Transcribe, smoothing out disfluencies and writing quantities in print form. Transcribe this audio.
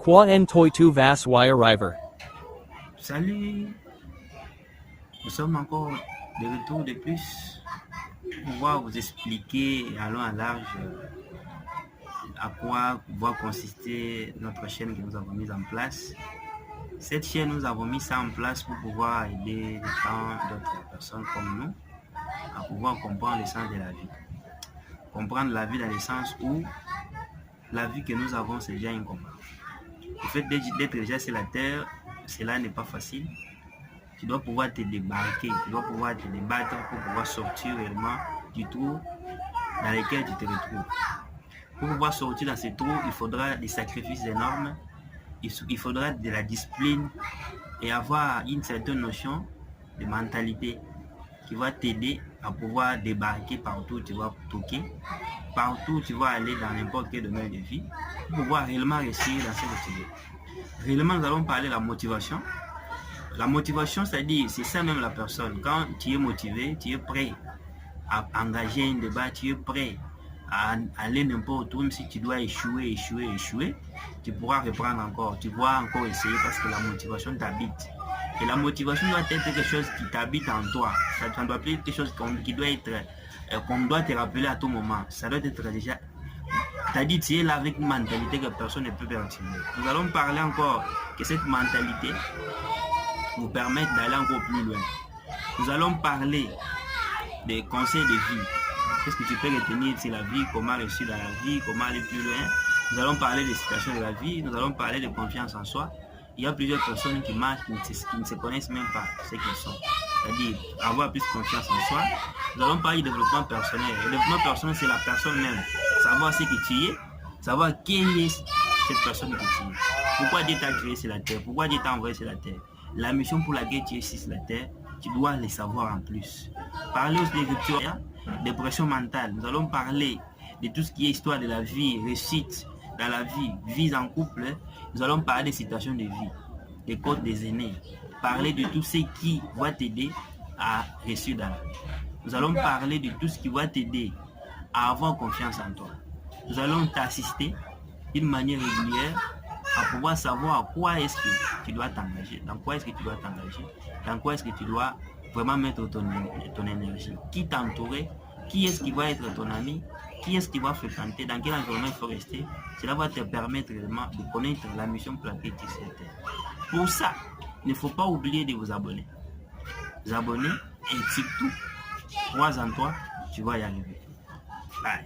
Qua en toi tu vas y arriver. Salut, nous sommes encore de retour de plus pour pouvoir vous expliquer à long et à large à quoi va consister notre chaîne que nous avons mise en place. Cette chaîne, nous avons mis ça en place pour pouvoir aider tant d'autres personnes comme nous à pouvoir comprendre le sens de la vie. Comprendre la vie dans le sens où la vie que nous avons, c'est déjà incomparable. Le fait d'être déjà sur la terre, cela n'est pas facile. Tu dois pouvoir te débarquer, tu dois pouvoir te débattre pour pouvoir sortir réellement du trou dans lequel tu te retrouves. Pour pouvoir sortir dans ce trou, il faudra des sacrifices énormes, il faudra de la discipline et avoir une certaine notion de mentalité qui va t'aider à pouvoir débarquer partout où tu vas toquer, partout où tu vas aller dans n'importe quel domaine de vie, pour pouvoir réellement réussir dans ce que tu veux. Réellement, nous allons parler de la motivation. La motivation, c'est-à-dire, c'est ça même la personne. Quand tu es motivé, tu es prêt à engager un débat, tu es prêt à aller n'importe où, même si tu dois échouer, tu pourras reprendre encore, tu pourras encore essayer parce que la motivation t'habite. Et la motivation doit être quelque chose qui t'habite en toi. Ça doit être quelque chose qui doit être, qu'on doit te rappeler à tout moment. Ça doit être déjà, c'est-à-dire, tu es là avec une mentalité que personne ne peut perturber. Nous allons parler encore que cette mentalité vous permettre d'aller encore plus loin. Nous allons parler des conseils de vie. Qu'est-ce que tu peux retenir sur la vie, comment réussir dans la vie, comment aller plus loin. Nous allons parler des situations de la vie, nous allons parler de confiance en soi. Il y a plusieurs personnes qui marchent, qui ne se connaissent même pas ce qu'ils sont. C'est-à-dire avoir plus confiance en soi. Nous allons parler de développement personnel. Le développement personnel, c'est la personne même. Savoir ce que tu es, savoir qui est cette personne que tu es. Pourquoi Dieu t'a créé sur la terre, pourquoi Dieu t'a envoyé sur la terre. La mission pour laquelle tu es ici sur la terre, tu dois les savoir en plus. Parler aussi des ruptures, des pressions mentales. Nous allons parler de tout ce qui est histoire de la vie, réussite dans la vie, vie en couple. Nous allons parler des situations de vie, des codes des aînés. Parler de tout ce qui va t'aider à réussir dans la vie. Nous allons parler de tout ce qui va t'aider à avoir confiance en toi. Nous allons t'assister d'une manière régulière à pouvoir savoir quoi est-ce que tu dois t'engager, dans quoi est-ce que tu dois t'engager, dans quoi est-ce que tu dois vraiment mettre ton énergie, qui t'entourer, qui est-ce qui va être ton ami, qui est-ce qui va fréquenter, dans quel environnement il faut rester. Cela va te permettre vraiment de connaître la mission pour laquelle tu es sur terre. Pour ça, il ne faut pas oublier de vous abonner. Vous abonner et surtout, crois en toi, tu vas y arriver. Bye.